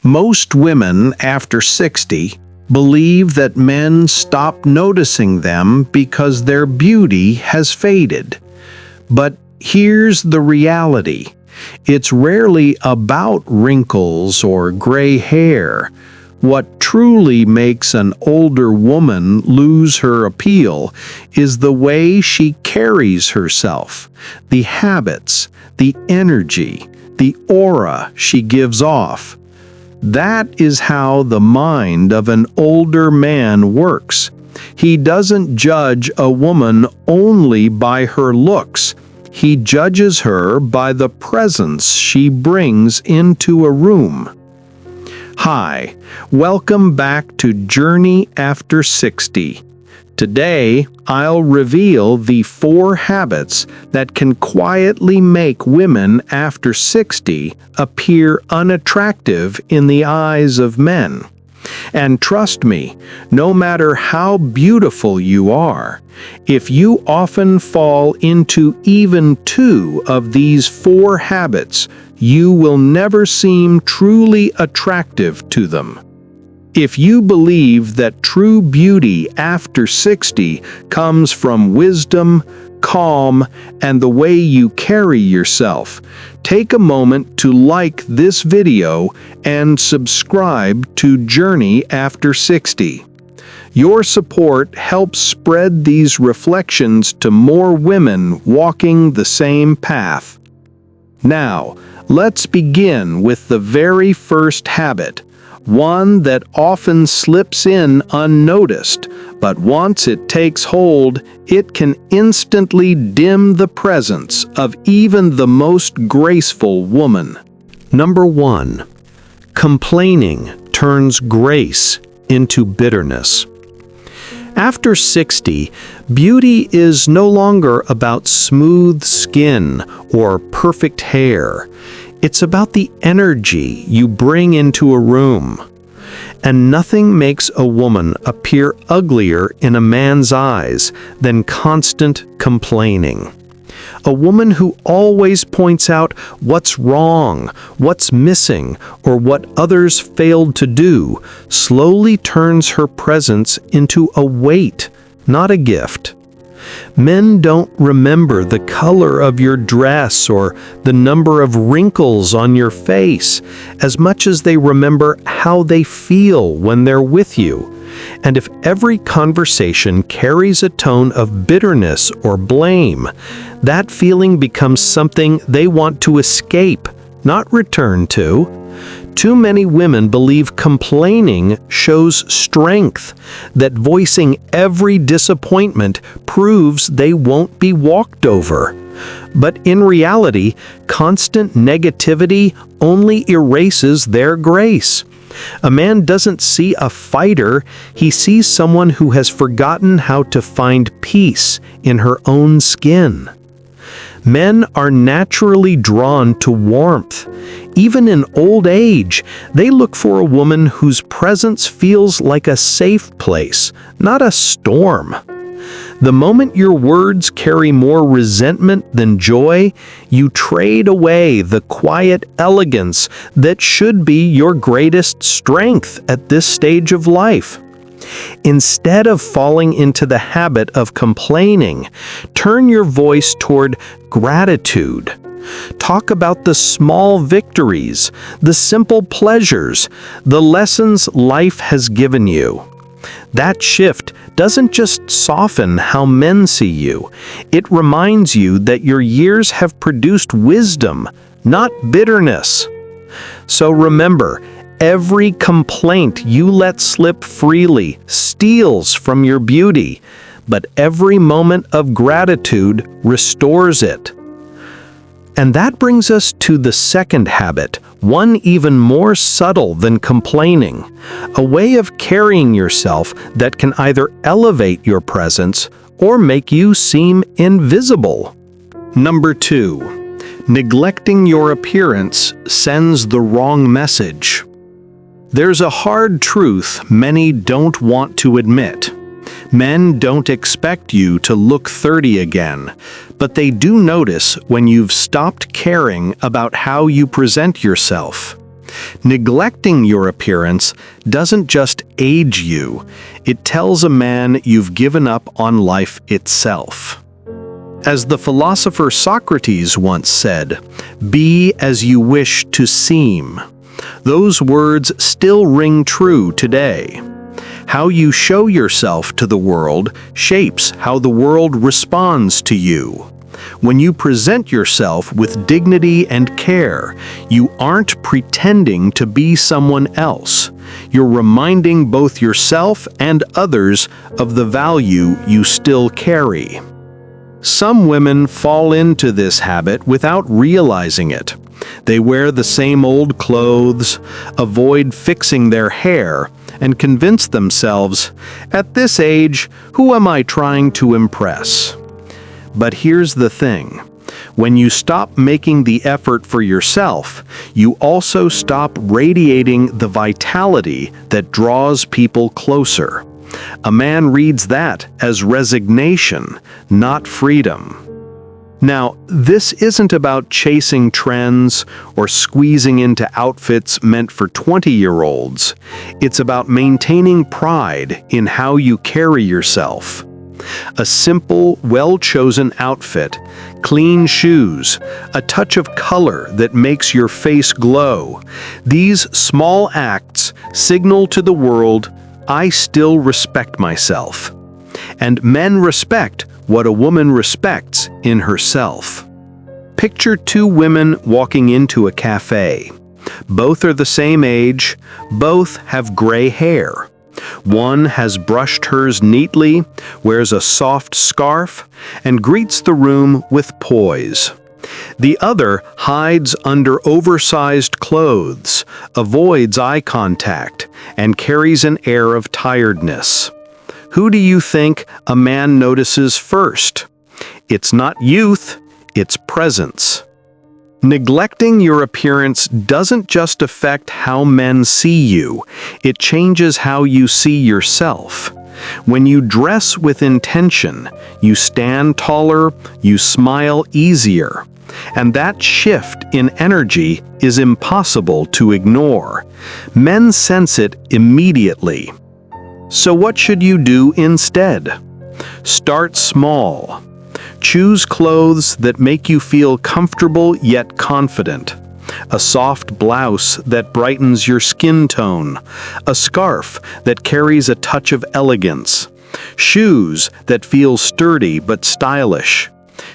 Most women after 60 believe that men stop noticing them because their beauty has faded. But here's the reality. It's rarely about wrinkles or gray hair. What truly makes an older woman lose her appeal is the way she carries herself, the habits, the energy, the aura she gives off. That is how the mind of an older man works. He doesn't judge a woman only by her looks. He judges her by the presence she brings into a room. Hi, welcome back to Journey After 60. Today, I'll reveal the 4 habits that can quietly make women after 60 appear unattractive in the eyes of men. And trust me, no matter how beautiful you are, if you often fall into even 2 of these 4 habits, you will never seem truly attractive to them. If you believe that true beauty after 60 comes from wisdom, calm, and the way you carry yourself, take a moment to like this video and subscribe to Journey After 60. Your support helps spread these reflections to more women walking the same path. Now, let's begin with the very first habit, one that often slips in unnoticed, but once it takes hold, it can instantly dim the presence of even the most graceful woman. Number 1. Complaining turns grace into bitterness. After 60, beauty is no longer about smooth skin or perfect hair. It's about the energy you bring into a room. And nothing makes a woman appear uglier in a man's eyes than constant complaining. A woman who always points out what's wrong, what's missing, or what others failed to do, slowly turns her presence into a weight, not a gift. Men don't remember the color of your dress or the number of wrinkles on your face as much as they remember how they feel when they're with you. And if every conversation carries a tone of bitterness or blame, that feeling becomes something they want to escape, not return to. Too many women believe complaining shows strength, that voicing every disappointment proves they won't be walked over. But in reality, constant negativity only erases their grace. A man doesn't see a fighter, he sees someone who has forgotten how to find peace in her own skin. Men are naturally drawn to warmth. Even in old age, they look for a woman whose presence feels like a safe place, not a storm. The moment your words carry more resentment than joy, you trade away the quiet elegance that should be your greatest strength at this stage of life. Instead of falling into the habit of complaining, turn your voice toward gratitude. Talk about the small victories, the simple pleasures, the lessons life has given you. That shift doesn't just soften how men see you, it reminds you that your years have produced wisdom, not bitterness. So remember, every complaint you let slip freely steals from your beauty, but every moment of gratitude restores it. And that brings us to the second habit, one even more subtle than complaining, a way of carrying yourself that can either elevate your presence or make you seem invisible. Number 2. Neglecting your appearance sends the wrong message. There's a hard truth many don't want to admit. Men don't expect you to look 30 again, but they do notice when you've stopped caring about how you present yourself. Neglecting your appearance doesn't just age you, it tells a man you've given up on life itself. As the philosopher Socrates once said, "Be as you wish to seem." Those words still ring true today. How you show yourself to the world shapes how the world responds to you. When you present yourself with dignity and care, you aren't pretending to be someone else. You're reminding both yourself and others of the value you still carry. Some women fall into this habit without realizing it. They wear the same old clothes, avoid fixing their hair, and convince themselves, "At this age, who am I trying to impress?" But here's the thing. When you stop making the effort for yourself, you also stop radiating the vitality that draws people closer. A man reads that as resignation, not freedom. Now, this isn't about chasing trends or squeezing into outfits meant for 20-year-olds. It's about maintaining pride in how you carry yourself. A simple, well-chosen outfit, clean shoes, a touch of color that makes your face glow. These small acts signal to the world, "I still respect myself." And men respect what a woman respects in herself. Picture two women walking into a cafe. Both are the same age, both have gray hair. One has brushed hers neatly, wears a soft scarf, and greets the room with poise. The other hides under oversized clothes, avoids eye contact, and carries an air of tiredness. Who do you think a man notices first? It's not youth, it's presence. Neglecting your appearance doesn't just affect how men see you, it changes how you see yourself. When you dress with intention, you stand taller, you smile easier. And that shift in energy is impossible to ignore. Men sense it immediately. So what should you do instead? Start small. Choose clothes that make you feel comfortable yet confident. A soft blouse that brightens your skin tone. A scarf that carries a touch of elegance. Shoes that feel sturdy but stylish.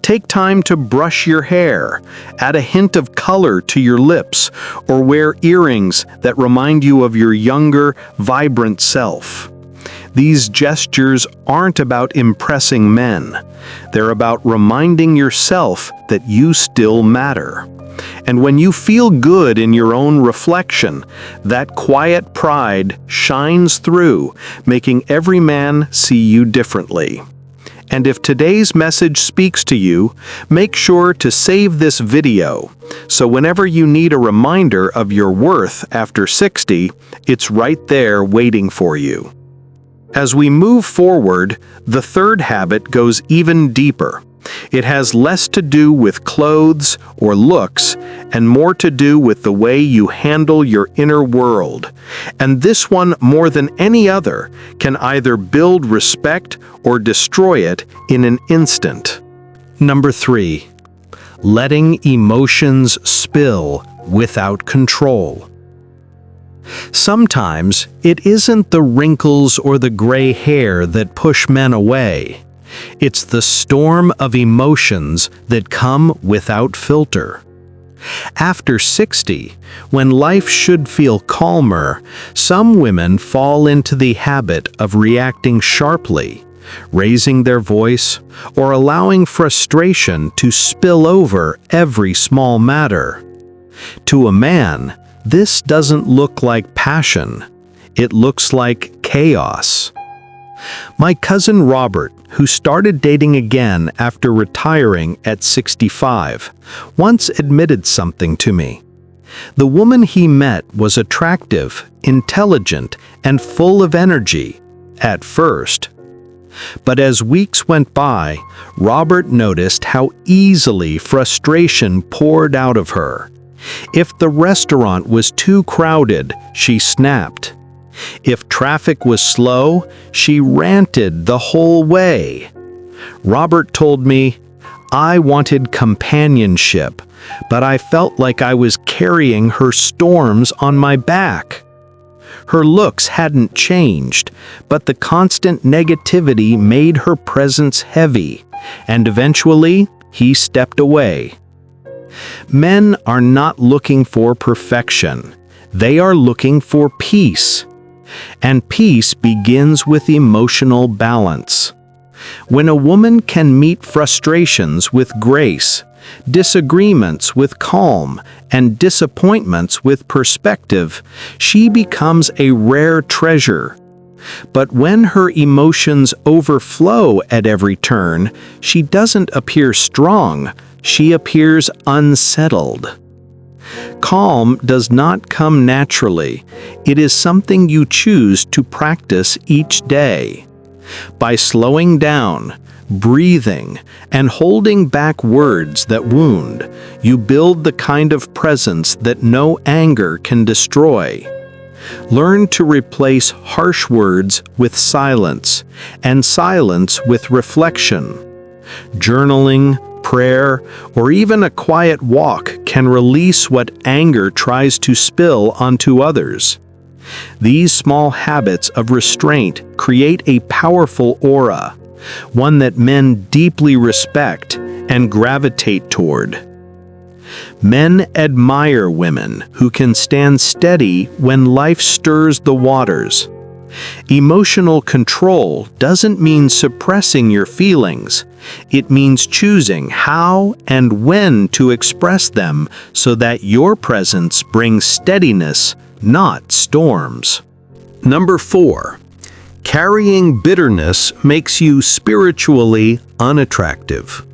Take time to brush your hair, add a hint of color to your lips, or wear earrings that remind you of your younger, vibrant self. These gestures aren't about impressing men. They're about reminding yourself that you still matter. And when you feel good in your own reflection, that quiet pride shines through, making every man see you differently. And if today's message speaks to you, make sure to save this video, so whenever you need a reminder of your worth after 60, it's right there waiting for you. As we move forward, the third habit goes even deeper. It has less to do with clothes or looks and more to do with the way you handle your inner world. And this one, more than any other, can either build respect or destroy it in an instant. Number 3. Letting emotions spill without control. Sometimes it isn't the wrinkles or the gray hair that push men away. It's the storm of emotions that come without filter. After 60, when life should feel calmer, some women fall into the habit of reacting sharply, raising their voice, or allowing frustration to spill over every small matter. To a man, this doesn't look like passion. It looks like chaos. My cousin Robert, who started dating again after retiring at 65, once admitted something to me. The woman he met was attractive, intelligent, and full of energy, at first. But as weeks went by, Robert noticed how easily frustration poured out of her. If the restaurant was too crowded, she snapped. If traffic was slow, she ranted the whole way. Robert told me, I wanted companionship, but I felt like I was carrying her storms on my back. Her looks hadn't changed, but the constant negativity made her presence heavy, and eventually he stepped away. Men are not looking for perfection. They are looking for peace. And peace begins with emotional balance. When a woman can meet frustrations with grace, disagreements with calm, and disappointments with perspective, she becomes a rare treasure. But when her emotions overflow at every turn, she doesn't appear strong, she appears unsettled. Calm does not come naturally. It is something you choose to practice each day. By slowing down, breathing, and holding back words that wound, you build the kind of presence that no anger can destroy. Learn to replace harsh words with silence, and silence with reflection. Journaling, prayer, or even a quiet walk can release what anger tries to spill onto others. These small habits of restraint create a powerful aura, one that men deeply respect and gravitate toward. Men admire women who can stand steady when life stirs the waters. Emotional control doesn't mean suppressing your feelings. It means choosing how and when to express them so that your presence brings steadiness, not storms. Number 4. Carrying bitterness makes you spiritually unattractive.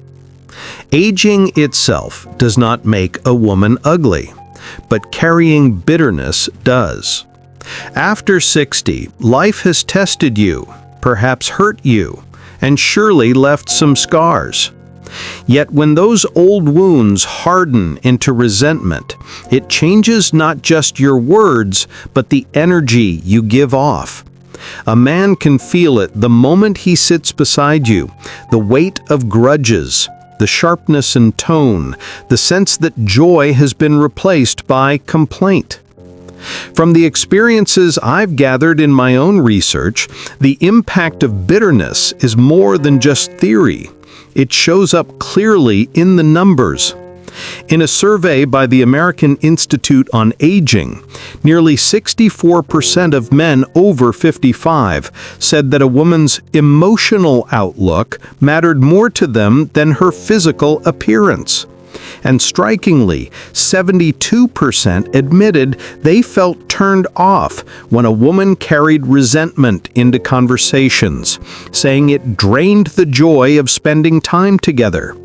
Aging itself does not make a woman ugly, but carrying bitterness does. After 60, life has tested you, perhaps hurt you, and surely left some scars. Yet when those old wounds harden into resentment, it changes not just your words, but the energy you give off. A man can feel it the moment he sits beside you, the weight of grudges, the sharpness in tone, the sense that joy has been replaced by complaint. From the experiences I've gathered in my own research, the impact of bitterness is more than just theory. It shows up clearly in the numbers. In a survey by the American Institute on Aging, nearly 64% of men over 55 said that a woman's emotional outlook mattered more to them than her physical appearance. And strikingly, 72% admitted they felt turned off when a woman carried resentment into conversations, saying it drained the joy of spending time together.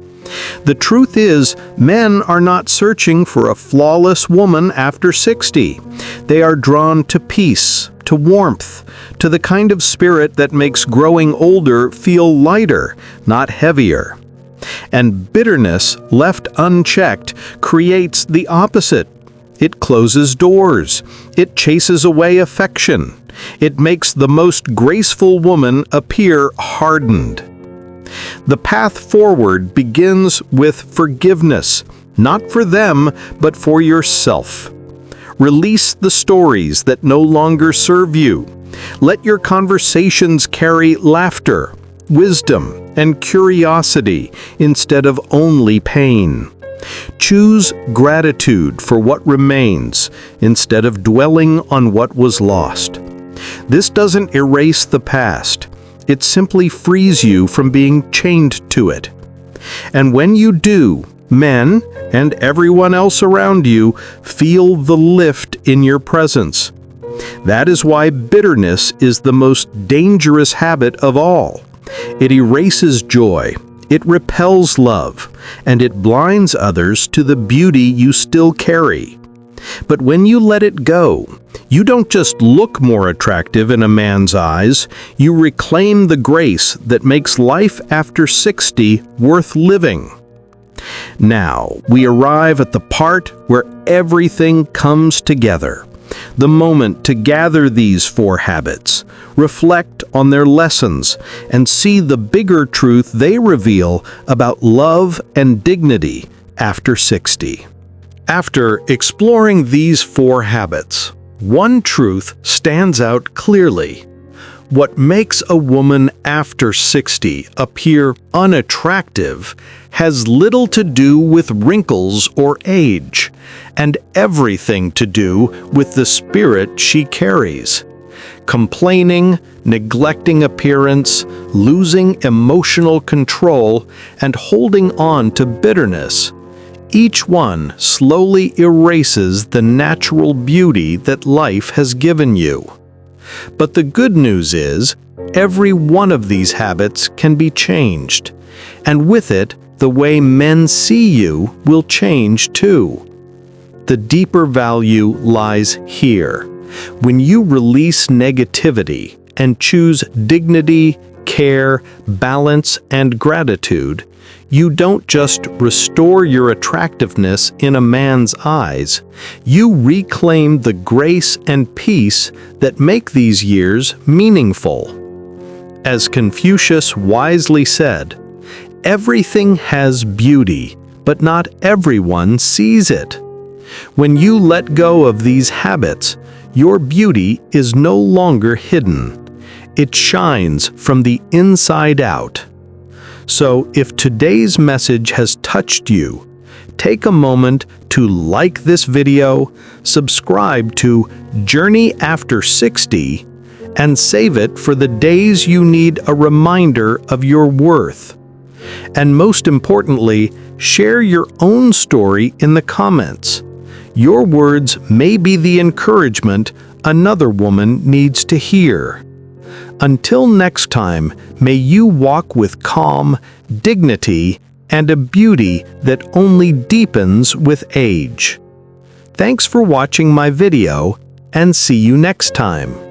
The truth is, men are not searching for a flawless woman after 60. They are drawn to peace, to warmth, to the kind of spirit that makes growing older feel lighter, not heavier. And bitterness, left unchecked, creates the opposite. It closes doors. It chases away affection. It makes the most graceful woman appear hardened. The path forward begins with forgiveness, not for them, but for yourself. Release the stories that no longer serve you. Let your conversations carry laughter, wisdom, and curiosity instead of only pain. Choose gratitude for what remains instead of dwelling on what was lost. This doesn't erase the past. It simply frees you from being chained to it. And when you do, men and everyone else around you feel the lift in your presence. That is why bitterness is the most dangerous habit of all. It erases joy, it repels love, and it blinds others to the beauty you still carry. But when you let it go, you don't just look more attractive in a man's eyes, you reclaim the grace that makes life after 60 worth living. Now, we arrive at the part where everything comes together. The moment to gather these 4 habits, reflect on their lessons, and see the bigger truth they reveal about love and dignity after 60. After exploring these 4 habits, one truth stands out clearly. What makes a woman after 60 appear unattractive has little to do with wrinkles or age, and everything to do with the spirit she carries. Complaining, neglecting appearance, losing emotional control, and holding on to bitterness. Each one slowly erases the natural beauty that life has given you. But the good news is, every one of these habits can be changed, and with it, the way men see you will change too. The deeper value lies here. When you release negativity and choose dignity, care, balance, and gratitude, you don't just restore your attractiveness in a man's eyes, you reclaim the grace and peace that make these years meaningful. As Confucius wisely said, everything has beauty, but not everyone sees it. When you let go of these habits, your beauty is no longer hidden. It shines from the inside out. So, if today's message has touched you, take a moment to like this video, subscribe to Journey After 60, and save it for the days you need a reminder of your worth. And most importantly, share your own story in the comments. Your words may be the encouragement another woman needs to hear. Until next time, may you walk with calm, dignity, and a beauty that only deepens with age. Thanks for watching my video, and see you next time.